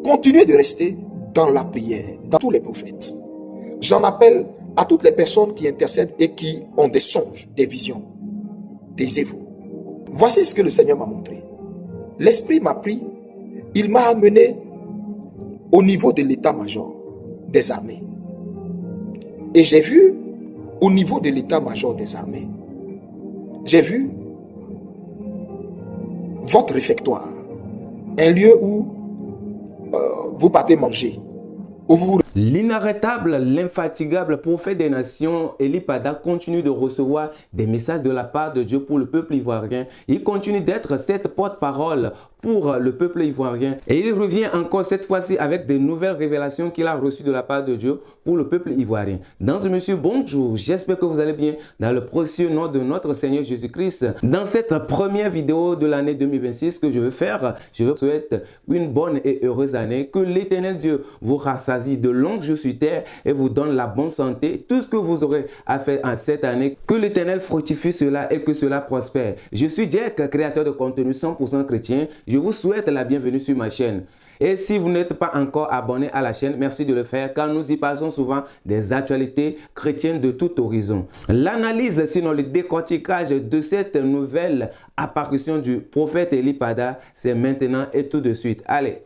Continuez de rester dans la prière, dans tous les prophètes. J'en appelle à toutes les personnes qui intercèdent et qui ont des songes, des visions. Taisez-vous. Voici ce que le Seigneur m'a montré. L'Esprit m'a pris, il m'a amené au niveau de l'état-major des armées. Et j'ai vu, au niveau de l'état-major des armées, j'ai vu votre réfectoire, un lieu où vous partez manger, où vous... L'inarrêtable, l'infatigable prophète des nations, Eli Pada, continue de recevoir des messages de la part de Dieu pour le peuple ivoirien. Il continue d'être cette porte-parole pour le peuple ivoirien. Et il revient encore cette fois-ci avec de nouvelles révélations qu'il a reçues de la part de Dieu pour le peuple ivoirien. Dans ce monsieur, bonjour, j'espère que vous allez bien dans le précieux nom de notre Seigneur Jésus-Christ. Dans cette première vidéo de l'année 2026 que je veux faire, je vous souhaite une bonne et heureuse année. Que l'Éternel Dieu vous rassasie de longs jours sur terre et vous donne la bonne santé. Tout ce que vous aurez à faire en cette année, que l'Éternel fructifie cela et que cela prospère. Je suis Jack, créateur de contenu 100% chrétien. Je vous souhaite la bienvenue sur ma chaîne. Et si vous n'êtes pas encore abonné à la chaîne, merci de le faire car nous y passons souvent des actualités chrétiennes de tout horizon. L'analyse, sinon le décortiquage de cette nouvelle apparition du prophète Eli Pada, c'est maintenant et tout de suite. Allez.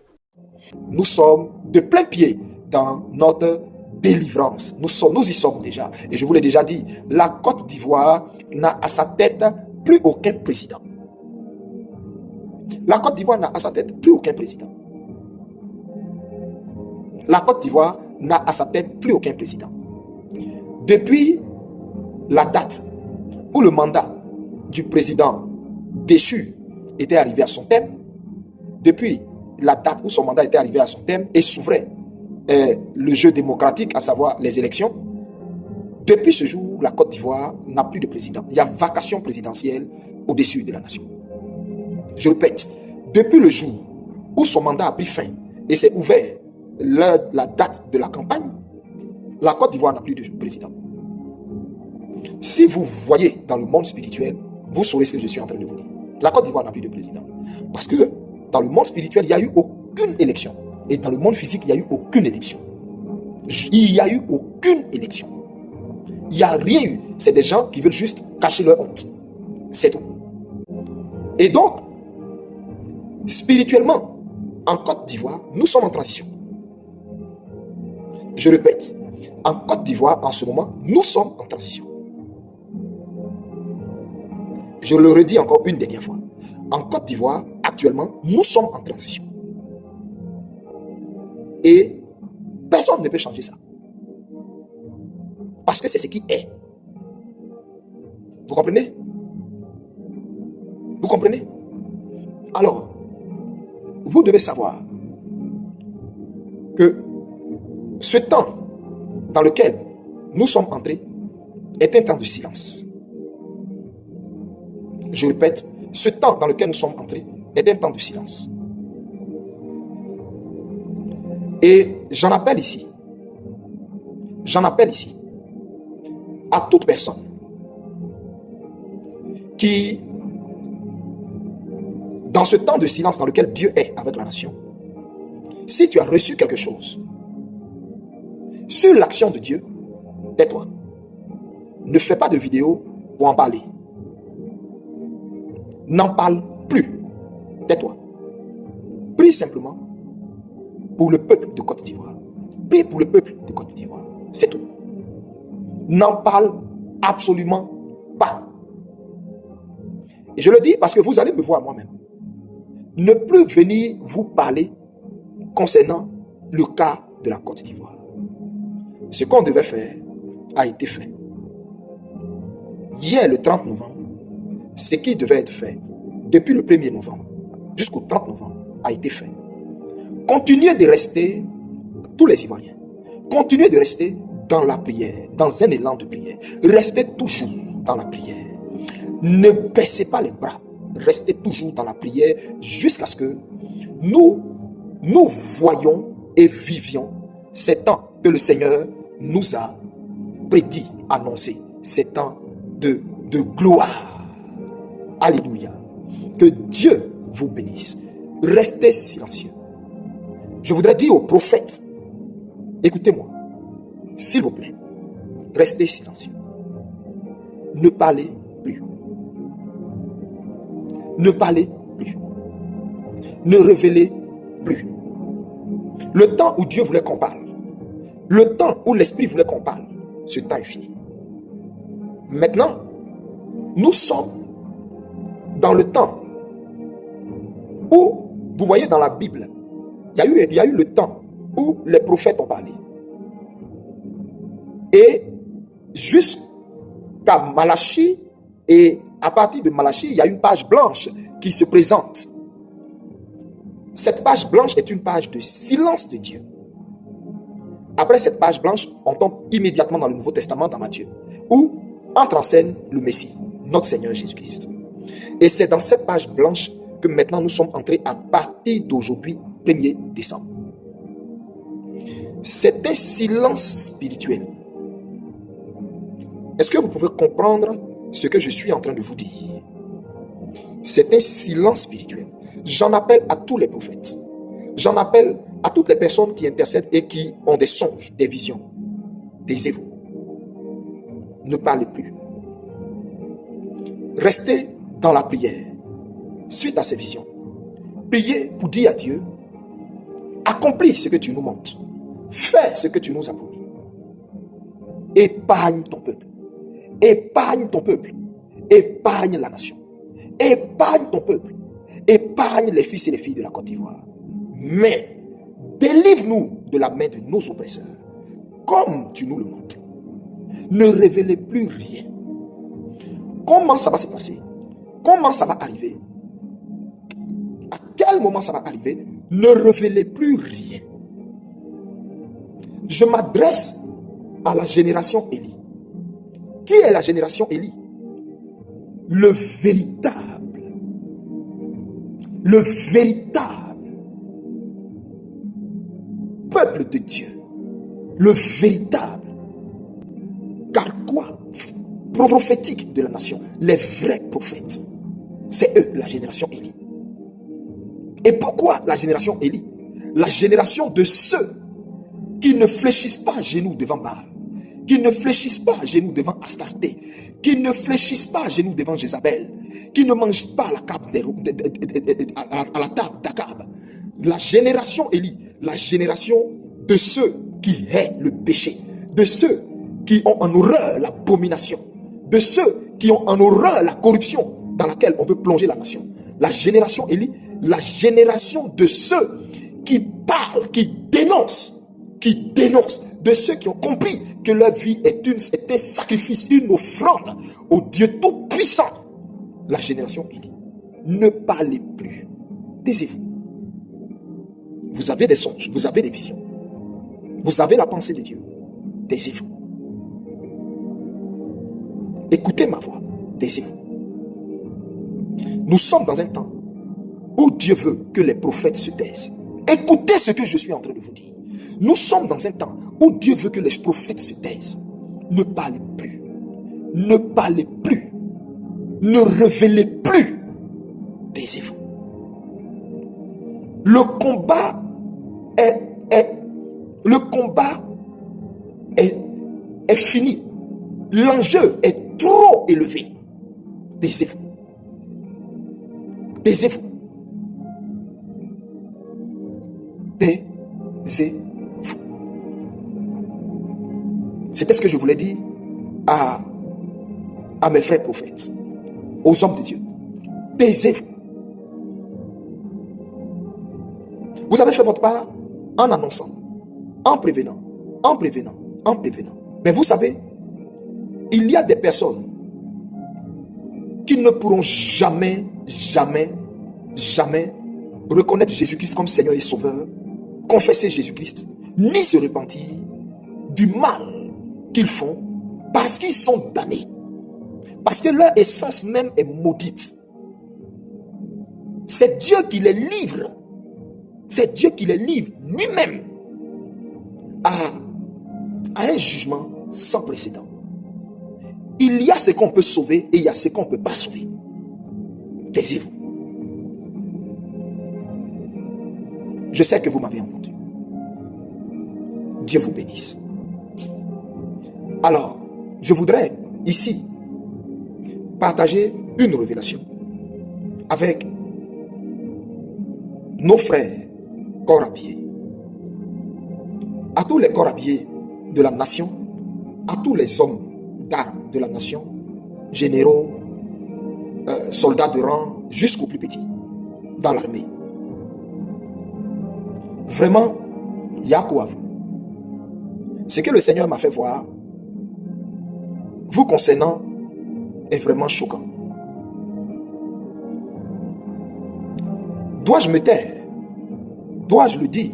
Nous sommes de plein pied dans notre délivrance. Nous y sommes déjà. Et je vous l'ai déjà dit, la Côte d'Ivoire n'a à sa tête plus aucun président. La Côte d'Ivoire n'a à sa tête plus aucun président. La Côte d'Ivoire n'a à sa tête plus aucun président. Depuis la date où le mandat du président déchu était arrivé à son terme, depuis la date où son mandat était arrivé à son terme et s'ouvrait le jeu démocratique, à savoir les élections, depuis ce jour, la Côte d'Ivoire n'a plus de président. Il y a vacation présidentielle au-dessus de la nation. Je répète, depuis le jour où son mandat a pris fin et s'est ouvert la date de la campagne, la Côte d'Ivoire n'a plus de président. Si vous voyez dans le monde spirituel, vous saurez ce que je suis en train de vous dire. La Côte d'Ivoire n'a plus de président. Parce que dans le monde spirituel, il n'y a eu aucune élection. Et dans le monde physique, il n'y a eu aucune élection. Il n'y a eu aucune élection. Il n'y a rien eu. C'est des gens qui veulent juste cacher leur honte. C'est tout. Et donc, spirituellement, en Côte d'Ivoire, nous sommes en transition. Je répète, en Côte d'Ivoire, en ce moment, nous sommes en transition. Je le redis encore une dernière fois. En Côte d'Ivoire, actuellement, nous sommes en transition. Et personne ne peut changer ça. Parce que c'est ce qui est. Vous comprenez? Vous comprenez? Alors, vous devez savoir que ce temps dans lequel nous sommes entrés est un temps de silence. Je répète, ce temps dans lequel nous sommes entrés est un temps de silence. Et j'en appelle ici à toute personne qui, dans ce temps de silence dans lequel Dieu est avec la nation, si tu as reçu quelque chose sur l'action de Dieu, tais-toi. Ne fais pas de vidéo pour en parler. N'en parle plus. Tais-toi. Prie simplement pour le peuple de Côte d'Ivoire. Prie pour le peuple de Côte d'Ivoire. C'est tout. N'en parle absolument pas. Et je le dis parce que vous allez me voir moi-même. Ne plus venir vous parler concernant le cas de la Côte d'Ivoire. Ce qu'on devait faire a été fait. Hier, le 30 novembre, ce qui devait être fait depuis le 1er novembre jusqu'au 30 novembre a été fait. Continuez de rester, tous les Ivoiriens, continuez de rester dans la prière, dans un élan de prière. Restez toujours dans la prière. Ne baissez pas les bras. Restez toujours dans la prière jusqu'à ce que nous voyions et vivions ces temps que le Seigneur nous a prédit, annoncé. Ces temps de gloire. Alléluia. Que Dieu vous bénisse. Restez silencieux. Je voudrais dire aux prophètes, écoutez-moi, s'il vous plaît, restez silencieux. Ne parlez plus. Ne parlez plus. Ne révélez plus. Le temps où Dieu voulait qu'on parle, le temps où l'Esprit voulait qu'on parle, ce temps est fini. Maintenant, nous sommes dans le temps où, vous voyez dans la Bible, il y a eu le temps où les prophètes ont parlé. Et jusqu'à Malachie, et à partir de Malachie, il y a une page blanche qui se présente. Cette page blanche est une page de silence de Dieu. Après cette page blanche, on tombe immédiatement dans le Nouveau Testament, dans Matthieu, où entre en scène le Messie, notre Seigneur Jésus-Christ. Et c'est dans cette page blanche que maintenant nous sommes entrés à partir d'aujourd'hui, 1er décembre. C'est un silence spirituel. Est-ce que vous pouvez comprendre ce que je suis en train de vous dire? C'est un silence spirituel. J'en appelle à tous les prophètes. J'en appelle à toutes les personnes qui intercèdent et qui ont des songes, des visions. Taisez-vous. Ne parlez plus. Restez dans la prière. Suite à ces visions, priez pour dire à Dieu, accomplis ce que tu nous montres. Fais ce que tu nous as promis. Épargne ton peuple. Épargne ton peuple. Épargne la nation. Épargne ton peuple. Épargne les fils et les filles de la Côte d'Ivoire. Mais délivre-nous de la main de nos oppresseurs, comme tu nous le montres. Ne révélez plus rien. Comment ça va se passer? Comment ça va arriver? À quel moment ça va arriver? Ne révélez plus rien. Je m'adresse à la génération Élie. Qui est la génération Élie? Le véritable peuple de Dieu, le véritable carquois prophétique de la nation, les vrais prophètes. C'est eux, la génération Élie. Et pourquoi la génération Élie? La génération de ceux qui ne fléchissent pas à genoux devant Baal, qui ne fléchissent pas à genoux devant Astarté, qui ne fléchissent pas à genoux devant Jézabel, qui ne mangent pas à la table d'Akab. La génération Élie, la génération de ceux qui haïssent le péché, de ceux qui ont en horreur l'abomination, de ceux qui ont en horreur la corruption dans laquelle on veut plonger la nation. La génération Élie, la génération de ceux qui parlent, qui dénoncent, de ceux qui ont compris que leur vie est un sacrifice, une offrande au Dieu Tout-Puissant. La génération Élie. Ne parlez plus. Taisez-vous. Vous avez des songes, vous avez des visions. Vous avez la pensée de Dieu. Taisez-vous. Écoutez ma voix. Taisez-vous. Nous sommes dans un temps où Dieu veut que les prophètes se taisent. Écoutez ce que je suis en train de vous dire. Nous sommes dans un temps où Dieu veut que les prophètes se taisent. Ne parlez plus. Ne parlez plus. Ne révélez plus. Taisez-vous. Le combat est fini. L'enjeu est trop élevé. Taisez-vous. Taisez-vous. Taisez-vous. C'était ce que je voulais dire à mes frères prophètes, aux hommes de Dieu. Taisez-vous. Vous avez fait votre part en annonçant, en prévenant. Mais vous savez, il y a des personnes qui ne pourront jamais reconnaître Jésus-Christ comme Seigneur et Sauveur, confesser Jésus-Christ, ni se repentir du mal qu'ils font parce qu'ils sont damnés. Parce que leur essence même est maudite. C'est Dieu qui les livre. C'est Dieu qui les livre lui-même à un jugement sans précédent. Il y a ce qu'on peut sauver et il y a ce qu'on ne peut pas sauver. Taisez-vous. Je sais que vous m'avez entendu. Dieu vous bénisse. Alors, je voudrais ici partager une révélation avec nos frères corps habillés. À tous les corps habillés de la nation, à tous les hommes d'armes de la nation, généraux, soldats de rang, jusqu'aux plus petits dans l'armée. Vraiment, il y a quoi à vous. Ce que le Seigneur m'a fait voir, vous concernant, est vraiment choquant. Dois-je me taire? Dois-je le dire?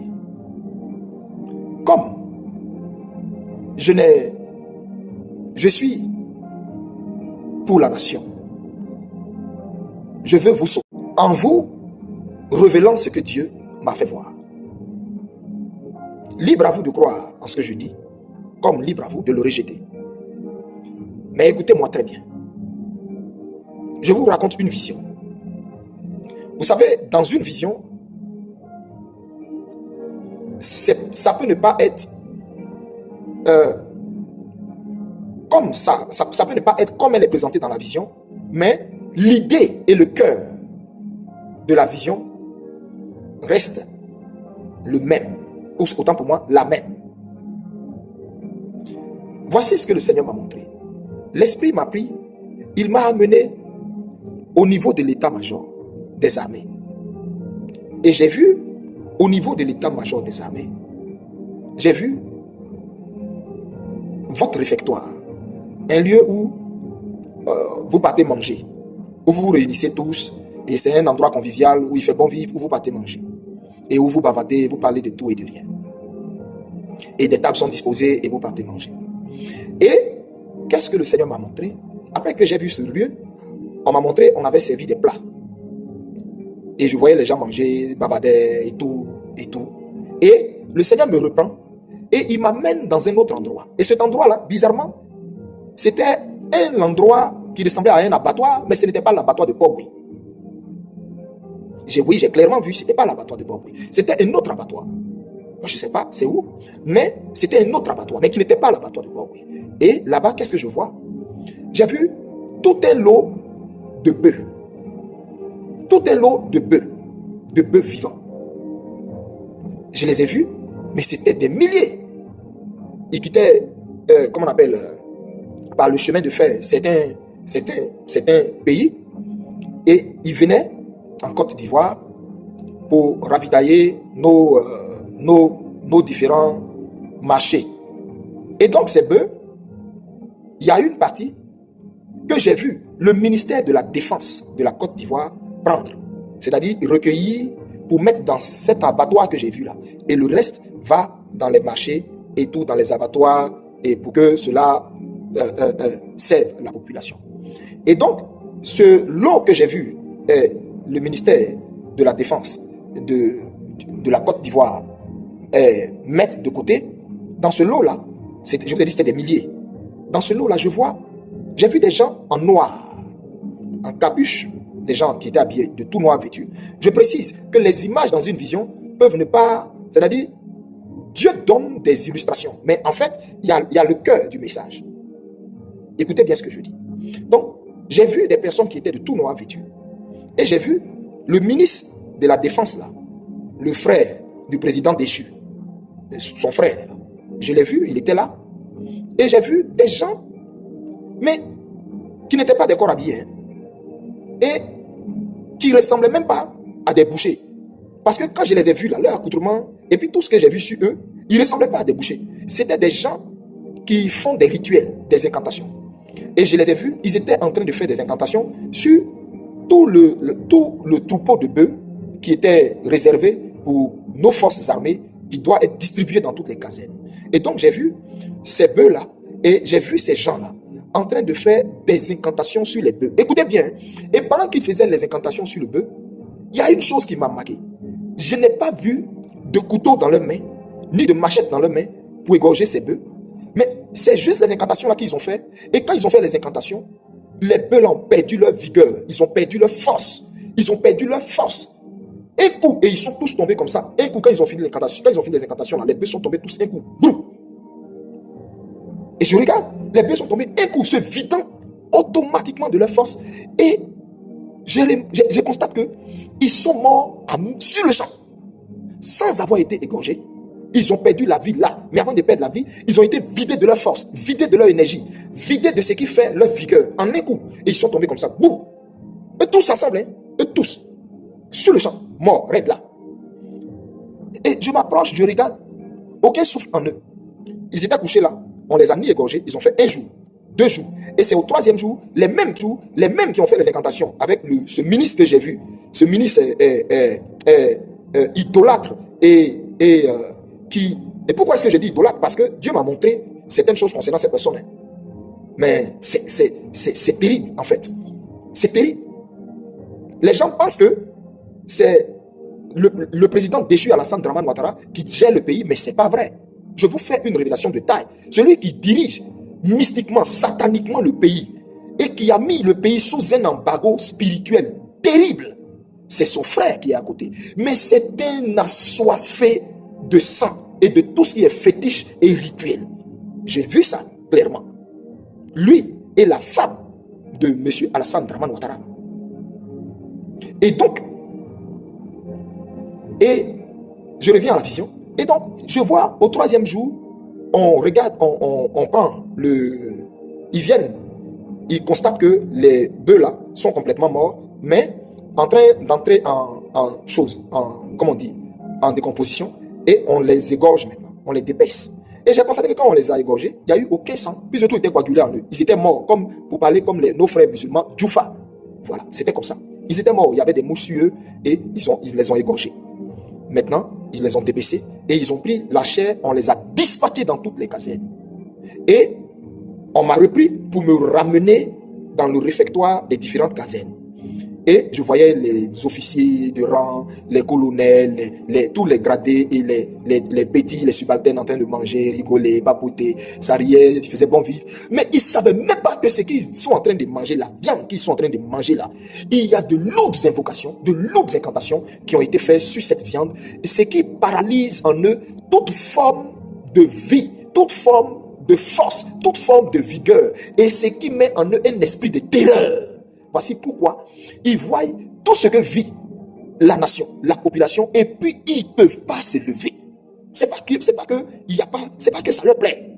Comme je suis pour la nation. Je veux vous sauver en vous révélant ce que Dieu m'a fait voir. Libre à vous de croire en ce que je dis, comme libre à vous de le rejeter. Mais écoutez-moi très bien. Je vous raconte une vision. Vous savez, dans une vision, ça peut ne pas être comme ça peut ne pas être comme elle est présentée dans la vision, mais l'idée et le cœur de la vision restent le même, ou autant pour moi, la même. Voici ce que le Seigneur m'a montré. L'Esprit m'a pris, il m'a amené au niveau de l'état-major des armées. Et j'ai vu, au niveau de l'état-major des armées, j'ai vu votre réfectoire, un lieu où vous partez manger, où vous vous réunissez tous, et c'est un endroit convivial où il fait bon vivre, où vous partez manger, et où vous bavardez, vous parlez de tout et de rien. Et des tables sont disposées et vous partez manger. Et qu'est-ce que le Seigneur m'a montré? Après que j'ai vu ce lieu, on m'a montré, on avait servi des plats. Et je voyais les gens manger, bavarder et tout, et tout. Et le Seigneur me reprend et il m'amène dans un autre endroit. Et cet endroit-là, bizarrement, c'était un endroit qui ressemblait à un abattoir, mais ce n'était pas l'abattoir de Port-Bouilly. Oui, j'ai clairement vu, ce n'était pas l'abattoir de Port-Bouilly. C'était un autre abattoir. Je ne sais pas c'est où, mais c'était un autre abattoir, mais qui n'était pas l'abattoir de Port-Bouilly. Et là-bas, qu'est-ce que je vois? J'ai vu tout un lot de bœufs. Tout un lot de bœufs vivants. Je les ai vus, mais c'était des milliers. Ils quittaient, comment on appelle, par le chemin de fer, c'est un pays, et ils venaient en Côte d'Ivoire pour ravitailler nos différents marchés. Et donc ces bœufs, il y a une partie que j'ai vu le ministère de la Défense de la Côte d'Ivoire prendre, c'est-à-dire recueillir pour mettre dans cet abattoir que j'ai vu là, et le reste va dans les marchés et tout, dans les abattoirs, et pour que cela serve la population. Et donc ce lot que j'ai vu, le ministère de la Défense de la Côte d'Ivoire mettre de côté, dans ce lot là, je vous ai dit c'était des milliers. Dans ce lot là, j'ai vu des gens en noir, en capuche, des gens qui étaient habillés de tout noir vêtus. Je précise que les images dans une vision peuvent ne pas, c'est-à-dire Dieu donne des illustrations, mais en fait il y a le cœur du message. Écoutez bien ce que je dis. Donc j'ai vu des personnes qui étaient de tout noir vêtus, et j'ai vu le ministre de la Défense là, le frère du président déchu, son frère, je l'ai vu, il était là, et j'ai vu des gens, mais qui n'étaient pas des corps habillés, et qui ne ressemblaient même pas à des bouchers. Parce que quand je les ai vus là, leur accoutrement, et puis tout ce que j'ai vu sur eux, ils ne ressemblaient pas à des bouchers. C'était des gens qui font des rituels, des incantations. Et je les ai vus, ils étaient en train de faire des incantations sur tout le troupeau de bœufs qui était réservé pour nos forces armées, qui doit être distribué dans toutes les casernes. Et donc j'ai vu ces bœufs-là, et j'ai vu ces gens-là en train de faire des incantations sur les bœufs. Écoutez bien, et pendant qu'ils faisaient les incantations sur le bœuf, il y a une chose qui m'a marqué. Je n'ai pas vu de couteau dans leurs mains, ni de machette dans leurs mains pour égorger ces bœufs. Mais c'est juste les incantations là qu'ils ont fait. Et quand ils ont fait les incantations, les bœufs ont perdu leur vigueur, ils ont perdu leur force. Ils ont perdu leur force. Un coup, et ils sont tous tombés comme ça. Un coup, quand ils ont fini l'incantation, quand ils ont fini les incantations, là, les bœufs sont tombés tous un coup. Boum. Et je regarde, les bœufs sont tombés un coup, se vidant automatiquement de leur force. Et je constate que ils sont morts sur le champ, sans avoir été égorgés. Ils ont perdu la vie là. Mais avant de perdre la vie, ils ont été vidés de leur force, vidés de leur énergie, vidés de ce qui fait leur vigueur. En un coup. Et ils sont tombés comme ça. Boum. Eux tous ensemble, hein. Eux tous. Sur le champ. Morts, raides là. Et je m'approche, je regarde. Aucun souffle en eux. Ils étaient couchés là. On les a mis égorgés. Ils ont fait 1 jour, 2 jours. Et c'est au 3e jour, les mêmes qui ont fait les incantations avec ce ministre que j'ai vu. Ce ministre idolâtre et pourquoi est-ce que je dis idolâtre? Parce que Dieu m'a montré certaines choses concernant cette personne. Mais c'est terrible, en fait. C'est terrible. Les gens pensent que c'est le président déchu Alassane Dramane Ouattara qui gère le pays, mais ce n'est pas vrai. Je vous fais une révélation de taille. Celui qui dirige mystiquement, sataniquement le pays et qui a mis le pays sous un embargo spirituel terrible, c'est son frère qui est à côté. Mais c'est un assoiffé de sang et de tout ce qui est fétiche et rituel. J'ai vu ça clairement. Lui et la femme de M. Alassane Dramane Ouattara. Et donc, je reviens à la vision. Et donc, je vois au 3e jour, on regarde, on prend ils viennent, ils constatent que les bœufs là sont complètement morts, mais en train d'entrer en décomposition, et on les égorge maintenant, on les dépaisse. Et j'ai pensé que quand on les a égorgés, il n'y a eu aucun sang, puis tout était coagulé en eux. Ils étaient morts, comme pour parler comme nos frères musulmans, Djoufa. Voilà, c'était comme ça. Ils étaient morts, il y avait des mouches sur eux, et ils les ont égorgés. Maintenant, ils les ont dépecés, et ils ont pris la chair, on les a dispatchés dans toutes les casernes. Et on m'a repris pour me ramener dans le réfectoire des différentes casernes. Et je voyais les officiers de rang, les colonels, tous les gradés et les petits, les subalternes en train de manger, rigoler, papoter, ça riait, ils faisaient bon vivre. Mais ils ne savaient même pas que ce qu'ils sont en train de manger, la viande qu'ils sont en train de manger là, il y a de lourdes invocations, de lourdes incantations qui ont été faites sur cette viande, ce qui paralyse en eux toute forme de vie, toute forme de force, toute forme de vigueur, et ce qui met en eux un esprit de terreur. Voici pourquoi ils voient tout ce que vit la nation, la population, et puis ils ne peuvent pas se lever. C'est pas que ça leur plaît,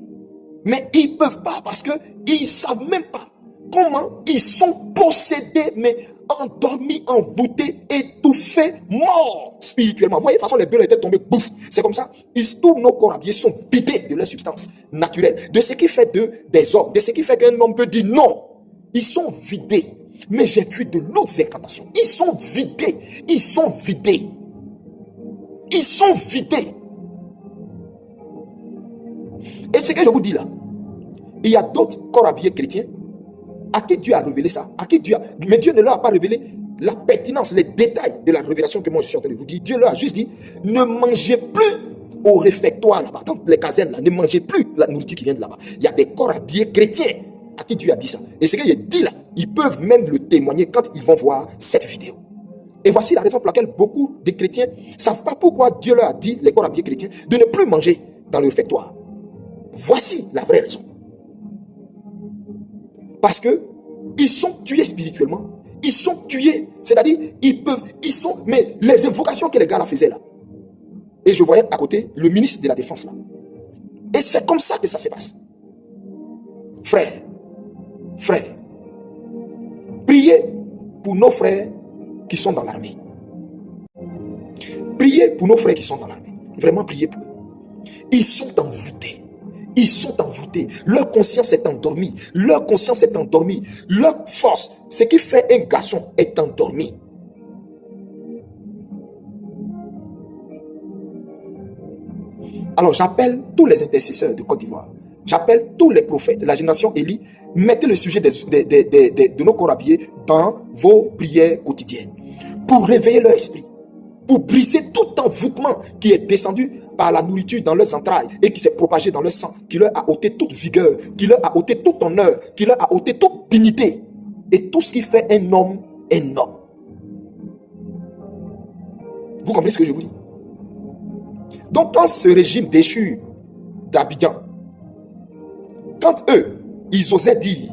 mais ils ne peuvent pas parce qu'ils ne savent même pas comment ils sont possédés, mais endormis, envoûtés, étouffés, morts spirituellement. Vous voyez, de toute façon, les bœufs étaient tombés, bouf, c'est comme ça. Tous nos corps habillés sont vidés de leur substance naturelle, de ce qui fait d'eux des hommes, de ce qui fait qu'un homme peut dire non. Ils sont vidés. Mais j'ai vu de lourdes incantations. Ils sont vidés. Ils sont vidés. Ils sont vidés. Et ce que je vous dis là, il y a d'autres corps habillés chrétiens à qui Dieu a révélé ça. Mais Dieu ne leur a pas révélé la pertinence, les détails de la révélation que moi je suis en train de vous dire. Dieu leur a juste dit, ne mangez plus au réfectoire là-bas, dans les casernes là, ne mangez plus la nourriture qui vient de là-bas. Il y a des corps habillés chrétiens à qui Dieu a dit ça. Et ce qu'il dit là, ils peuvent même le témoigner quand ils vont voir cette vidéo. Et voici la raison pour laquelle beaucoup de chrétiens ne savent pas pourquoi Dieu leur a dit, les corps habillés chrétiens, de ne plus manger dans le réfectoire. Voici la vraie raison. Parce que ils sont tués spirituellement. Ils sont tués, c'est-à-dire, mais les invocations que les gars là faisaient là. Et je voyais à côté le ministre de la Défense là. Et c'est comme ça que ça se passe. Frères, priez pour nos frères qui sont dans l'armée. Priez pour nos frères qui sont dans l'armée. Vraiment priez pour eux. Ils sont envoûtés. Ils sont envoûtés. Leur conscience est endormie. Leur conscience est endormie. Leur force, ce qui fait un garçon, est endormi. Alors j'appelle tous les intercesseurs de Côte d'Ivoire. J'appelle tous les prophètes, la génération Élie, mettez le sujet de nos corps habillés dans vos prières quotidiennes pour réveiller leur esprit, pour briser tout envoûtement qui est descendu par la nourriture dans leurs entrailles et qui s'est propagé dans leur sang, qui leur a ôté toute vigueur, qui leur a ôté tout honneur, qui leur a ôté toute dignité et tout ce qui fait un homme, un homme. Vous comprenez ce que je vous dis? Donc quand ce régime déchu d'Abidjan, quand eux, ils osaient dire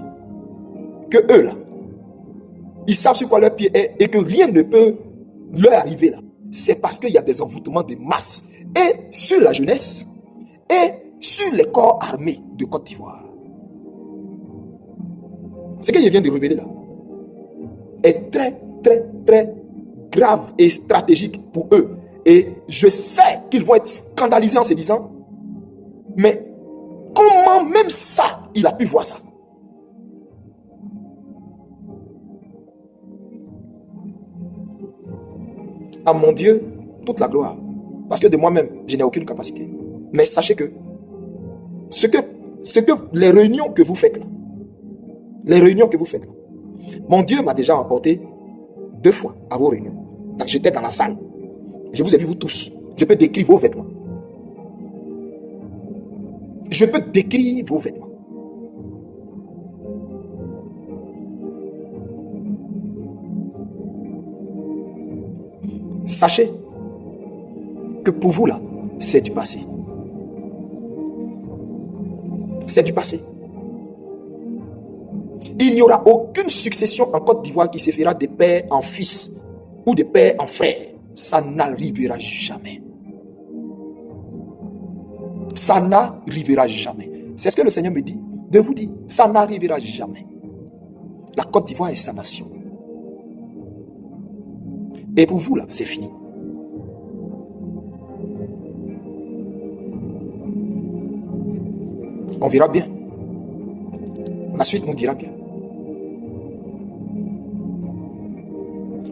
que eux là, ils savent sur quoi leur pied est et que rien ne peut leur arriver là, c'est parce qu'il y a des envoûtements de masse et sur la jeunesse et sur les corps armés de Côte d'Ivoire. Ce que je viens de révéler là est très, très, très grave et stratégique pour eux. Et je sais qu'ils vont être scandalisés en se disant, mais comment même ça, il a pu voir ça? À mon Dieu, toute la gloire. Parce que de moi-même, je n'ai aucune capacité. Mais sachez que ce que les réunions que vous faites là, mon Dieu m'a déjà emporté 2 fois à vos réunions. J'étais dans la salle. Je vous ai vu vous tous. Je peux décrire vos vêtements. Je peux décrire vos vêtements. Sachez que pour vous là, c'est du passé. C'est du passé. Il n'y aura aucune succession en Côte d'Ivoire qui se fera de père en fils ou de père en frère. Ça n'arrivera jamais. Ça n'arrivera jamais. C'est ce que le Seigneur me dit de vous dire. Ça n'arrivera jamais. La Côte d'Ivoire est sa nation. Et pour vous là, c'est fini. On verra bien. La suite nous dira bien.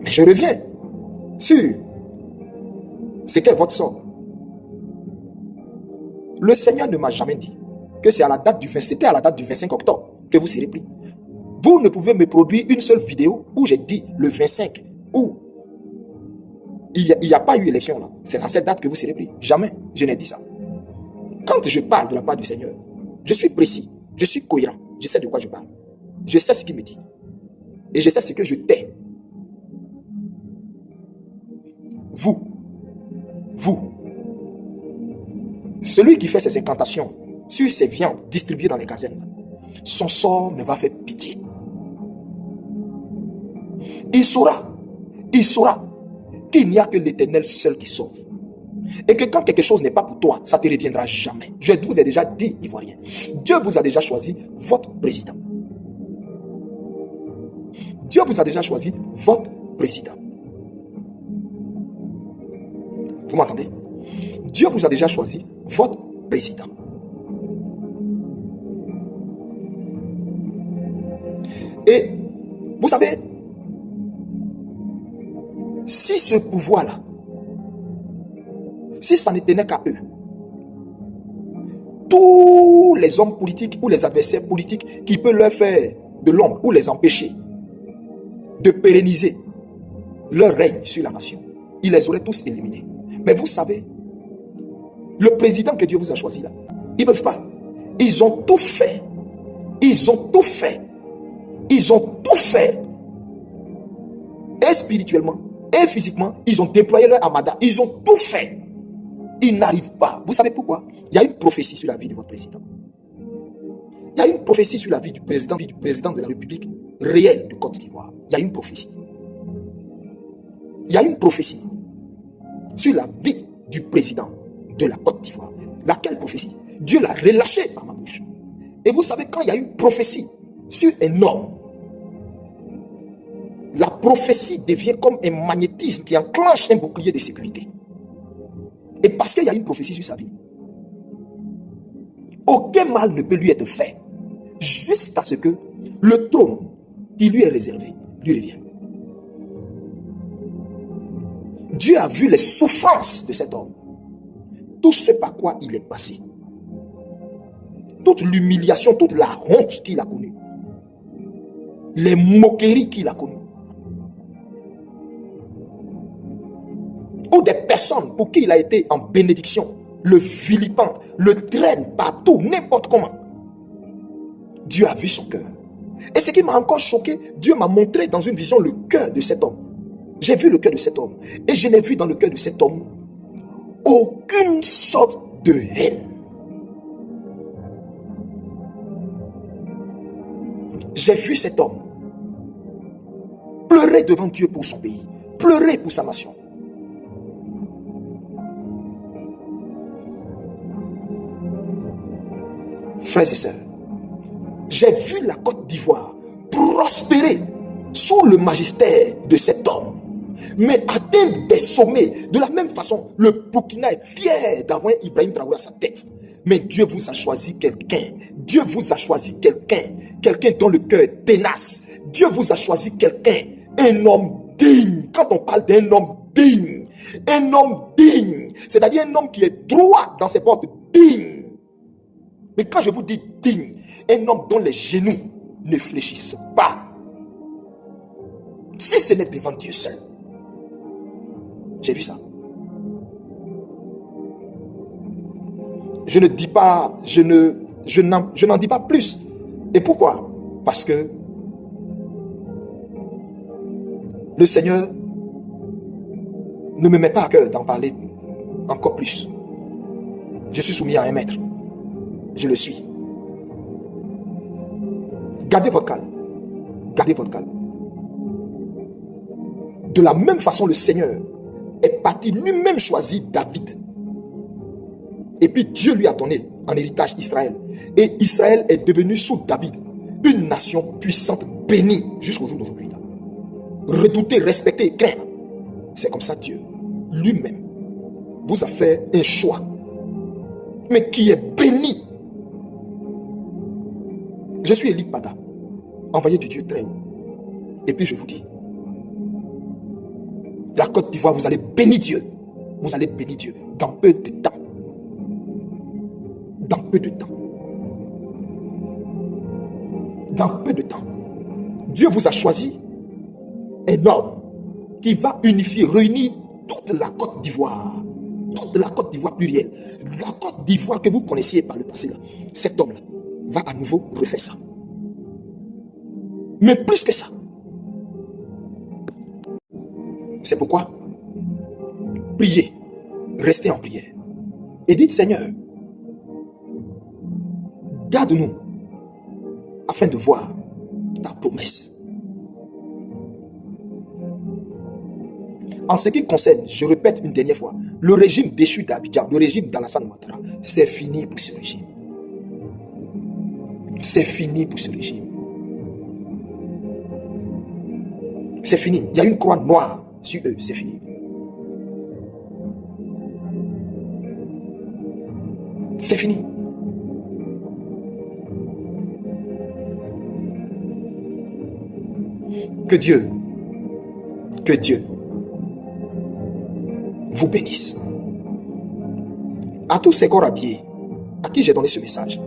Mais je reviens sur ce qu'est votre sort. Le Seigneur ne m'a jamais dit que c'est à la date du 20, c'était à la date du 25 octobre que vous serez pris. Vous ne pouvez me produire une seule vidéo où j'ai dit le 25, où il n'y a pas eu élection là. C'est à cette date que vous serez pris. Jamais je n'ai dit ça. Quand je parle de la part du Seigneur, je suis précis, je suis cohérent, je sais de quoi je parle. Je sais ce qu'il me dit. Et je sais ce que je tais. Vous, celui qui fait ses incantations sur ses viandes distribuées dans les casernes, son sort me va faire pitié. Il saura qu'il n'y a que l'Éternel seul qui sauve. Et que quand quelque chose n'est pas pour toi, ça ne te reviendra jamais. Je vous ai déjà dit, Ivoirien, Dieu vous a déjà choisi votre président. Dieu vous a déjà choisi votre président. Vous m'entendez? Dieu vous a déjà choisi votre président. Et vous savez, si ce pouvoir-là, si ça ne tenait qu'à eux, tous les hommes politiques ou les adversaires politiques qui peuvent leur faire de l'ombre ou les empêcher de pérenniser leur règne sur la nation, ils les auraient tous éliminés. Mais vous savez, le président que Dieu vous a choisi là, ils ne peuvent pas. Ils ont tout fait. Ils ont tout fait. Ils ont tout fait. Et spirituellement, et physiquement, ils ont déployé leur armada. Ils ont tout fait. Ils n'arrivent pas. Vous savez pourquoi? Il y a une prophétie sur la vie de votre président. Il y a une prophétie sur la vie du président de la République réelle de Côte d'Ivoire. Il y a une prophétie. Il y a une prophétie sur la vie du président de la Côte d'Ivoire. Laquelle prophétie? Dieu l'a relâchée par ma bouche. Et vous savez, quand il y a une prophétie sur un homme, la prophétie devient comme un magnétisme qui enclenche un bouclier de sécurité. Et parce qu'il y a une prophétie sur sa vie, aucun mal ne peut lui être fait jusqu'à ce que le trône qui lui est réservé lui revienne. Dieu a vu les souffrances de cet homme, tout ce par quoi il est passé, toute l'humiliation, toute la honte qu'il a connue, les moqueries qu'il a connues, ou des personnes pour qui il a été en bénédiction, le vilipende, le traîne partout, n'importe comment. Dieu a vu son cœur. Et ce qui m'a encore choqué, Dieu m'a montré dans une vision le cœur de cet homme. J'ai vu le cœur de cet homme. Et je n'ai vu dans le cœur de cet homme aucune sorte de haine. J'ai vu cet homme pleurer devant Dieu pour son pays, pleurer pour sa nation. Frères et sœurs, j'ai vu la Côte d'Ivoire prospérer sous le magistère de cet homme, mais atteindre des sommets. De la même façon, le Burkina est fier d'avoir Ibrahim Traoré à sa tête. Mais Dieu vous a choisi quelqu'un. Dieu vous a choisi quelqu'un. Quelqu'un dont le cœur est tenace. Dieu vous a choisi quelqu'un. Un homme digne. Quand on parle d'un homme digne, c'est-à-dire un homme qui est droit dans ses portes, digne. Mais quand je vous dis digne, un homme dont les genoux ne fléchissent pas. Si ce n'est devant Dieu seul. J'ai vu ça. Je ne dis pas, je n'en dis pas plus. Et pourquoi? Parce que le Seigneur ne me met pas à cœur d'en parler encore plus. Je suis soumis à un maître. Je le suis. Gardez votre calme. Gardez votre calme. De la même façon, le Seigneur est parti lui-même choisir David. Et puis Dieu lui a donné en héritage Israël. Et Israël est devenu sous David une nation puissante, bénie jusqu'au jour d'aujourd'hui. Redoutée, respectée, crainte. C'est comme ça Dieu lui-même vous a fait un choix, mais qui est béni. Je suis Élie Pada, envoyé du Dieu très haut. Et puis je vous dis, la Côte d'Ivoire, vous allez bénir Dieu. Vous allez bénir Dieu dans peu de temps. Dans peu de temps. Dans peu de temps. Dieu vous a choisi un homme qui va unifier, réunir toute la Côte d'Ivoire. Toute la Côte d'Ivoire plurielle. La Côte d'Ivoire que vous connaissiez par le passé, là, cet homme-là va à nouveau refaire ça. Mais plus que ça. C'est pourquoi priez, restez en prière et dites Seigneur, garde-nous afin de voir ta promesse. En ce qui concerne, je répète une dernière fois, le régime déchu d'Abidjan, le régime d'Alassane Ouattara, c'est fini pour ce régime. C'est fini pour ce régime. C'est fini. Il y a une croix noire sur eux, c'est fini. C'est fini. Que Dieu vous bénisse. À tous ces corps habillés, à qui j'ai donné ce message,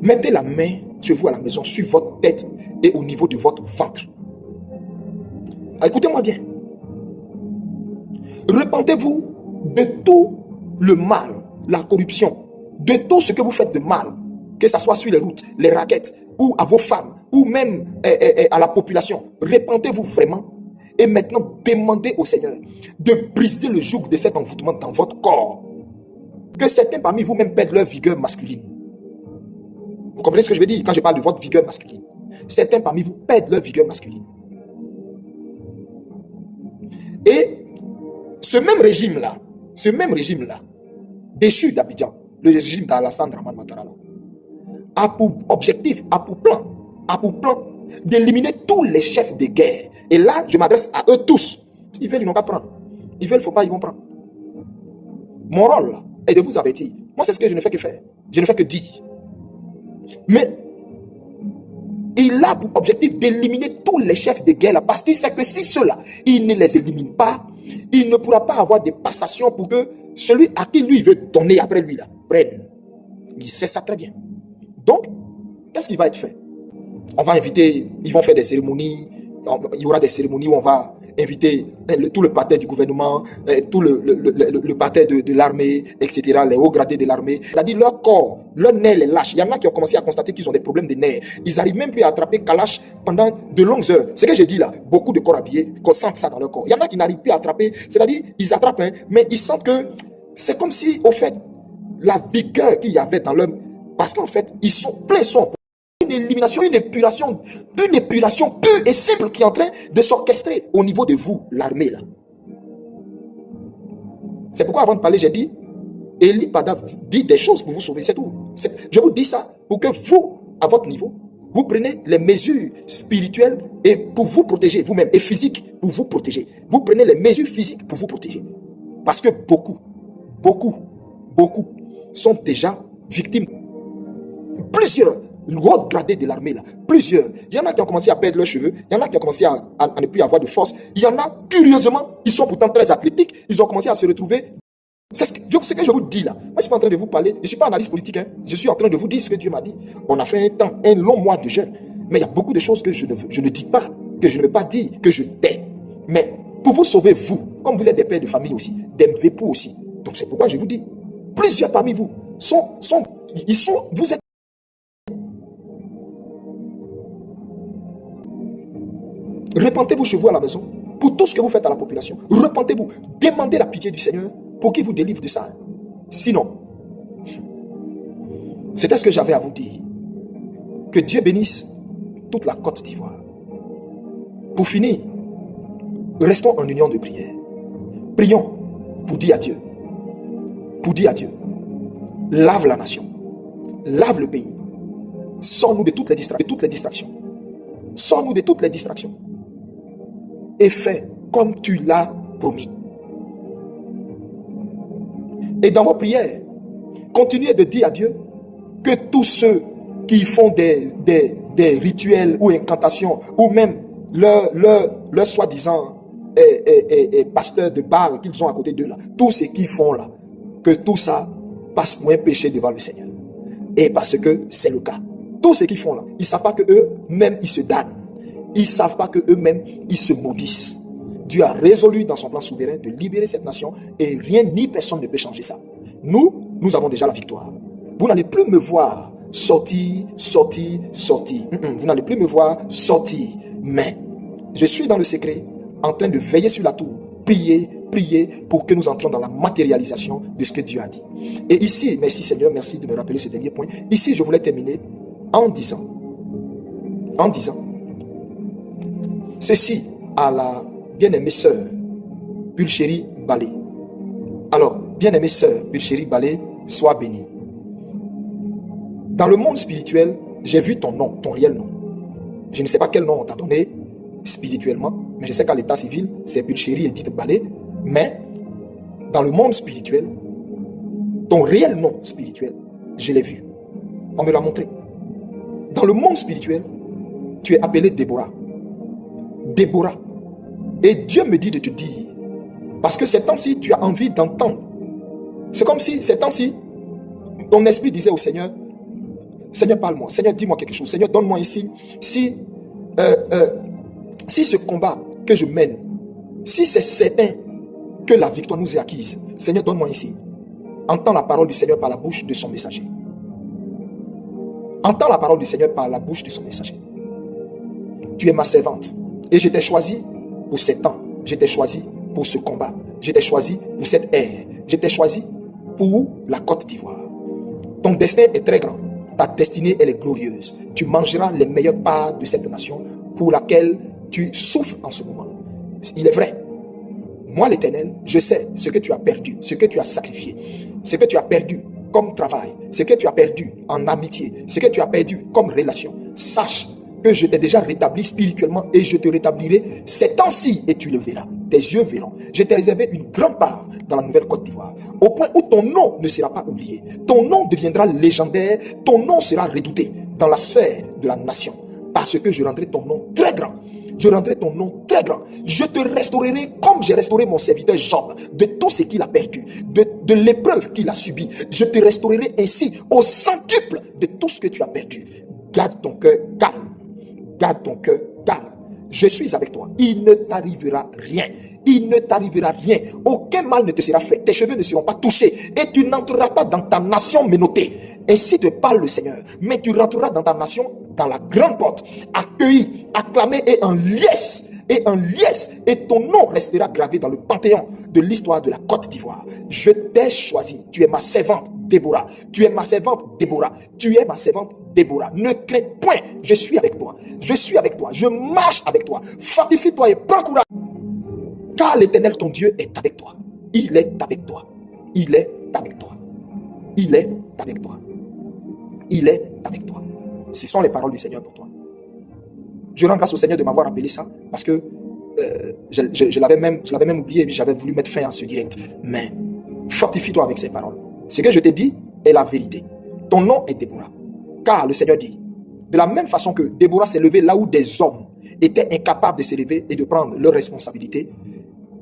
mettez la main sur vous à la maison, sur votre tête et au niveau de votre ventre. Écoutez-moi bien. Repentez-vous de tout le mal, la corruption, de tout ce que vous faites de mal, que ce soit sur les routes, les raquettes, ou à vos femmes, ou même à la population. Repentez-vous vraiment et maintenant demandez au Seigneur de briser le joug de cet envoûtement dans votre corps. Que certains parmi vous même perdent leur vigueur masculine. Vous comprenez ce que je veux dire quand je parle de votre vigueur masculine? Certains parmi vous perdent leur vigueur masculine. Et ce même régime-là, déchu d'Abidjan, le régime d'Alassane Ouattara, a pour objectif, a pour plan d'éliminer tous les chefs de guerre. Et là, je m'adresse à eux tous. S'ils veulent, ils n'ont qu'à prendre. Ils veulent, il ne faut pas, ils vont prendre. Mon rôle là, est de vous avertir. Moi, c'est ce que je ne fais que faire. Je ne fais que dire. Mais il a pour objectif d'éliminer tous les chefs de guerre là, parce qu'il sait que si ceux-là, il ne les élimine pas, il ne pourra pas avoir de passation pour que celui à qui lui veut donner après lui là, prenne. Il sait ça très bien. Donc, qu'est-ce qui va être fait? On va inviter, ils vont faire des cérémonies, il y aura des cérémonies où on va inviter tout le parterre du gouvernement, tout le parterre de l'armée, etc., les hauts gradés de l'armée. C'est-à-dire leur corps, leur nerf les lâche. Il y en a qui ont commencé à constater qu'ils ont des problèmes de nerfs. Ils n'arrivent même plus à attraper Kalash pendant de longues heures. Ce que j'ai dit là, beaucoup de corps habillés sentent ça dans leur corps. Il y en a qui n'arrivent plus à attraper, c'est-à-dire ils attrapent, mais ils sentent que c'est comme si, au fait, la vigueur qu'il y avait dans leur... Parce qu'en fait, ils sont pleins sont une élimination, une épuration pure et simple qui est en train de s'orchestrer au niveau de vous, l'armée là. C'est pourquoi avant de parler, j'ai dit, Eli Pada dit des choses pour vous sauver, c'est tout. Je vous dis ça pour que vous, à votre niveau, vous prenez les mesures spirituelles et pour vous protéger vous-même et physiques pour vous protéger. Vous prenez les mesures physiques pour vous protéger. Parce que beaucoup sont déjà victimes. Plusieurs hauts gradés de l'armée là, plusieurs. Il y en a qui ont commencé à perdre leurs cheveux, il y en a qui ont commencé à ne plus avoir de force. Il y en a, curieusement, ils sont pourtant très athlétiques, ils ont commencé à se retrouver. C'est ce que je vous dis là. Moi, je ne suis pas en train de vous parler, je ne suis pas analyste politique, hein. Je suis en train de vous dire ce que Dieu m'a dit. On a fait un long mois de jeûne, mais il y a beaucoup de choses que je ne dis pas, que je ne veux pas dire, que je tais. Mais pour vous sauver, vous, comme vous êtes des pères de famille aussi, des époux aussi. Donc c'est pourquoi je vous dis, plusieurs parmi vous vous êtes. Repentez-vous chez vous à la maison pour tout ce que vous faites à la population. Repentez-vous. Demandez la pitié du Seigneur pour qu'il vous délivre de ça. Sinon, c'était ce que j'avais à vous dire. Que Dieu bénisse toute la Côte d'Ivoire. Pour finir, restons en union de prière. Prions pour dire à Dieu. Pour dire à Dieu. Lave la nation. Lave le pays. Sors-nous de toutes les distractions. Sors-nous de toutes les distractions. Et fais comme tu l'as promis. Et dans vos prières, continuez de dire à Dieu que tous ceux qui font des rituels ou incantations, ou même leur soi-disant pasteurs de Baal qu'ils ont à côté d'eux là, tout ce qu'ils font là, que tout ça passe pour un péché devant le Seigneur. Et parce que c'est le cas. Tout ce qu'ils font là, ils ne savent pas qu'eux-mêmes ils se damnent. Ils ne savent pas qu'eux-mêmes, ils se maudissent. Dieu a résolu dans son plan souverain de libérer cette nation et rien ni personne ne peut changer ça. Nous avons déjà la victoire. Vous n'allez plus me voir sortir. Vous n'allez plus me voir sortir. Mais je suis dans le secret, en train de veiller sur la tour, prier pour que nous entrions dans la matérialisation de ce que Dieu a dit. Et ici, merci Seigneur, merci de me rappeler ce dernier point. Ici, je voulais terminer en disant ceci à la bien-aimée sœur Pulchérie Balé. Alors, bien-aimée sœur Pulchérie Balé, sois bénie. Dans le monde spirituel, j'ai vu ton nom, ton réel nom. Je ne sais pas quel nom on t'a donné spirituellement, mais je sais qu'à l'état civil, c'est Pulchérie Edith Balé. Mais dans le monde spirituel, ton réel nom spirituel, je l'ai vu. On me l'a montré. Dans le monde spirituel, tu es appelé Déborah. Déborah. Et Dieu me dit de te dire, parce que ces temps-ci, tu as envie d'entendre. C'est comme si, ces temps-ci, ton esprit disait au Seigneur, Seigneur, parle-moi. Seigneur, dis-moi quelque chose. Seigneur, donne-moi ici. Si ce combat que je mène, si c'est certain que la victoire nous est acquise, Seigneur, donne-moi ici. Entends la parole du Seigneur par la bouche de son messager. Entends la parole du Seigneur par la bouche de son messager. Tu es ma servante. Et je t'ai choisi pour ces temps. Je t'ai choisi pour ce combat. Je t'ai choisi pour cette ère. Je t'ai choisi pour la Côte d'Ivoire. Ton destin est très grand. Ta destinée, elle est glorieuse. Tu mangeras les meilleures parts de cette nation pour laquelle tu souffres en ce moment. Il est vrai. Moi, l'Éternel, je sais ce que tu as perdu, ce que tu as sacrifié, ce que tu as perdu comme travail, ce que tu as perdu en amitié, ce que tu as perdu comme relation. Sache que je t'ai déjà rétabli spirituellement et je te rétablirai ces temps-ci et tu le verras. Tes yeux verront. Je t'ai réservé une grande part dans la nouvelle Côte d'Ivoire, au point où ton nom ne sera pas oublié. Ton nom deviendra légendaire, ton nom sera redouté dans la sphère de la nation, parce que je rendrai ton nom très grand. Je rendrai ton nom très grand. Je te restaurerai comme j'ai restauré mon serviteur Job de tout ce qu'il a perdu, de l'épreuve qu'il a subie. Je te restaurerai ainsi au centuple de tout ce que tu as perdu. Garde ton cœur calme. Garde ton cœur calme. je suis avec toi. Il ne t'arrivera rien. Il ne t'arrivera rien. Aucun mal ne te sera fait. Tes cheveux ne seront pas touchés. Et tu n'entreras pas dans ta nation menottée. Ainsi te parle le Seigneur. Mais tu rentreras dans ta nation, dans la grande porte, accueilli, acclamé et en liesse. Et ton nom restera gravé dans le panthéon de l'histoire de la Côte d'Ivoire. Je t'ai choisi. Tu es ma servante, Déborah. Tu es ma servante, Déborah. Tu es ma servante, Déborah. Ne crains point. Je suis avec toi. Je suis avec toi. Je marche avec toi. Fortifie-toi et prends courage. Car l'Éternel, ton Dieu, est avec toi. Il est avec toi. Il est avec toi. Il est avec toi. Il est avec toi. Ce sont les paroles du Seigneur pour toi. Je rends grâce au Seigneur de m'avoir rappelé ça parce que je l'avais même oublié et j'avais voulu mettre fin à ce direct. Mais fortifie-toi avec ces paroles. Ce que je t'ai dit est la vérité. Ton nom est Déborah. Car le Seigneur dit, de la même façon que Déborah s'est levée là où des hommes étaient incapables de s'élever et de prendre leurs responsabilités,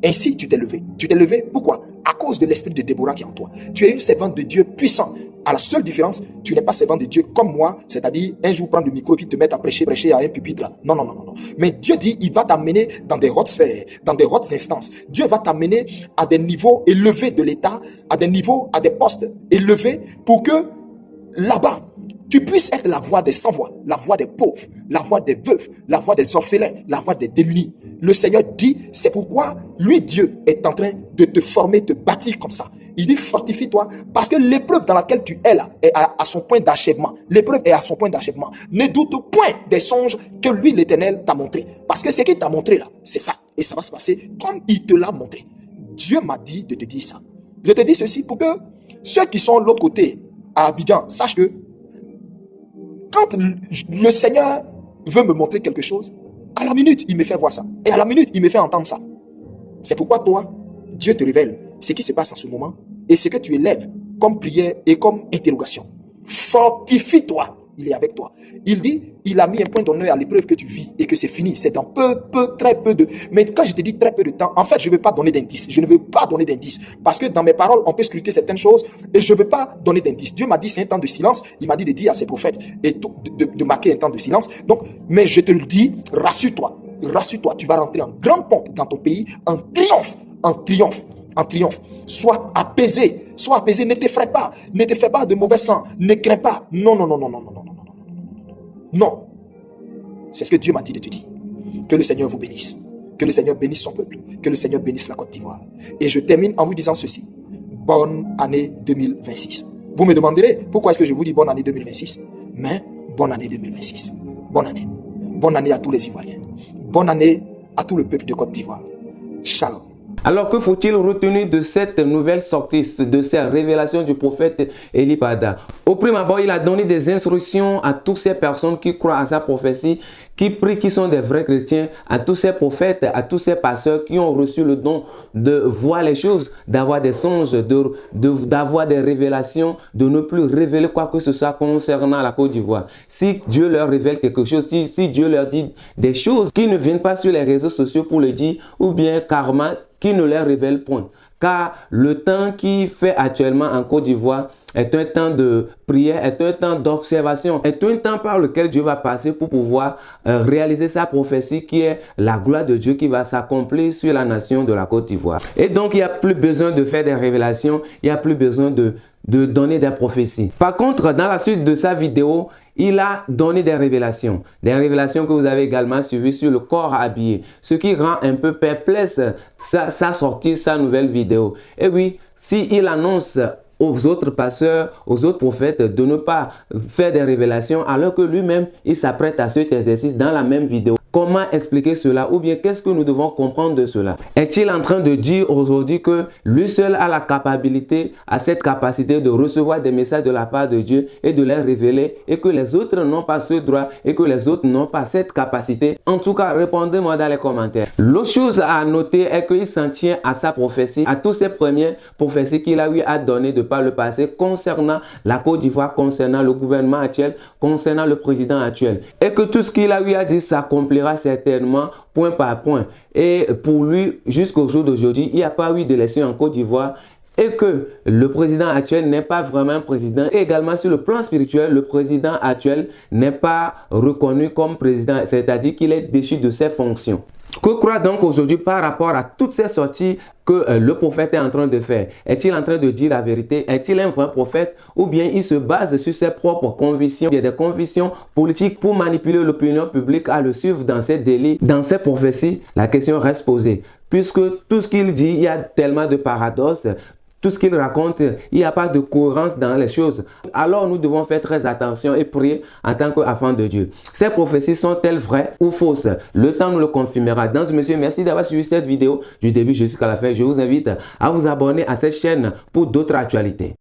ainsi tu t'es levé. Tu t'es levé, pourquoi? À cause de l'esprit de Déborah qui est en toi. Tu es une servante de Dieu puissant. À la seule différence, tu n'es pas servante de Dieu comme moi, c'est-à-dire un jour prendre le micro et te mettre à prêcher à un pupitre là. Non. Mais Dieu dit, il va t'amener dans des hautes sphères, dans des hautes instances. Dieu va t'amener à des niveaux élevés de l'État, à des niveaux, à des postes élevés pour que là-bas, tu puisses être la voix des sans-voix, la voix des pauvres, la voix des veuves, la voix des orphelins, la voix des démunis. Le Seigneur dit, c'est pourquoi lui, Dieu, est en train de te former, te bâtir comme ça. Il dit, fortifie-toi, parce que l'épreuve dans laquelle tu es là est à son point d'achèvement. L'épreuve est à son point d'achèvement. Ne doute point des songes que lui, l'Éternel, t'a montré. Parce que ce qu'il t'a montré là, c'est ça. Et ça va se passer comme il te l'a montré. Dieu m'a dit de te dire ça. Je te dis ceci pour que ceux qui sont de l'autre côté, à Abidjan, sachent que quand le Seigneur veut me montrer quelque chose, à la minute, il me fait voir ça. Et à la minute, il me fait entendre ça. C'est pourquoi toi, Dieu te révèle ce qui se passe en ce moment et ce que tu élèves comme prière et comme interrogation. Fortifie-toi. Il est avec toi. Il dit, il a mis un point d'honneur à l'épreuve que tu vis et que c'est fini. C'est dans très peu de... Mais quand je te dis très peu de temps, en fait, je ne veux pas donner d'indice. Je ne veux pas donner d'indice. Parce que dans mes paroles, on peut scruter certaines choses et je ne veux pas donner d'indice. Dieu m'a dit, c'est un temps de silence. Il m'a dit de dire à ses prophètes et de marquer un temps de silence. Donc, mais je te le dis, rassure-toi. Rassure-toi. Tu vas rentrer en grande pompe dans ton pays, en triomphe. En triomphe. En triomphe. Sois apaisé. Sois apaisé. Ne t'effraie pas. Ne te fais pas de mauvais sang. Ne crains pas. Non. Non. C'est ce que Dieu m'a dit de te dire. Que le Seigneur vous bénisse. Que le Seigneur bénisse son peuple. Que le Seigneur bénisse la Côte d'Ivoire. Et je termine en vous disant ceci. Bonne année 2026. Vous me demanderez pourquoi est-ce que je vous dis bonne année 2026. Mais bonne année 2026. Bonne année. Bonne année à tous les Ivoiriens. Bonne année à tout le peuple de Côte d'Ivoire. Shalom. Alors, que faut-il retenir de cette nouvelle sortie, de ces révélations du prophète Eli Pada? Au prime abord, il a donné des instructions à toutes ces personnes qui croient à sa prophétie, qui prient, qui sont des vrais chrétiens, à tous ces prophètes, à tous ces pasteurs qui ont reçu le don de voir les choses, d'avoir des songes, d'avoir des révélations, de ne plus révéler quoi que ce soit concernant la Côte d'Ivoire. Si Dieu leur révèle quelque chose, si Dieu leur dit des choses qui ne viennent pas sur les réseaux sociaux pour le dire, ou bien karma, qui ne leur révèle point. Car le temps qui fait actuellement en Côte d'Ivoire est un temps de prière, est un temps d'observation, est un temps par lequel Dieu va passer pour pouvoir réaliser sa prophétie qui est la gloire de Dieu qui va s'accomplir sur la nation de la Côte d'Ivoire. Et donc, il n'y a plus besoin de faire des révélations, il n'y a plus besoin de donner des prophéties. Par contre, dans la suite de sa vidéo, il a donné des révélations que vous avez également suivies sur le corps habillé, ce qui rend un peu perplexe sa sortie, sa nouvelle vidéo. Et oui, s'il annonce aux autres pasteurs, aux autres prophètes de ne pas faire des révélations alors que lui-même, il s'apprête à cet exercice dans la même vidéo. Comment expliquer cela? Ou bien qu'est-ce que nous devons comprendre de cela? Est-il en train de dire aujourd'hui que lui seul a la capacité, a cette capacité de recevoir des messages de la part de Dieu et de les révéler et que les autres n'ont pas ce droit et que les autres n'ont pas cette capacité? En tout cas, répondez-moi dans les commentaires. L'autre chose à noter est qu'il s'en tient à sa prophétie, à toutes ces premières prophéties qu'il a eu à donner de par le passé concernant la Côte d'Ivoire, concernant le gouvernement actuel, concernant le président actuel. Et que tout ce qu'il a eu à dire s'accomplira certainement point par point. Et pour lui, jusqu'au jour d'aujourd'hui, il n'y a pas eu d'élection en Côte d'Ivoire et que le président actuel n'est pas vraiment un président. Et également sur le plan spirituel, le président actuel n'est pas reconnu comme président, c'est-à-dire qu'il est déchu de ses fonctions. Que croire donc aujourd'hui par rapport à toutes ces sorties que le prophète est en train de faire? Est-il en train de dire la vérité? Est-il un vrai prophète? Ou bien il se base sur ses propres convictions? Il y a des convictions politiques pour manipuler l'opinion publique à le suivre dans ses délits, dans ses prophéties? La question reste posée. Puisque tout ce qu'il dit, il y a tellement de paradoxes. Tout ce qu'il raconte, il n'y a pas de cohérence dans les choses. Alors nous devons faire très attention et prier en tant qu'enfants de Dieu. Ces prophéties sont-elles vraies ou fausses? Le temps nous le confirmera. Donc monsieur, merci d'avoir suivi cette vidéo du début jusqu'à la fin. Je vous invite à vous abonner à cette chaîne pour d'autres actualités.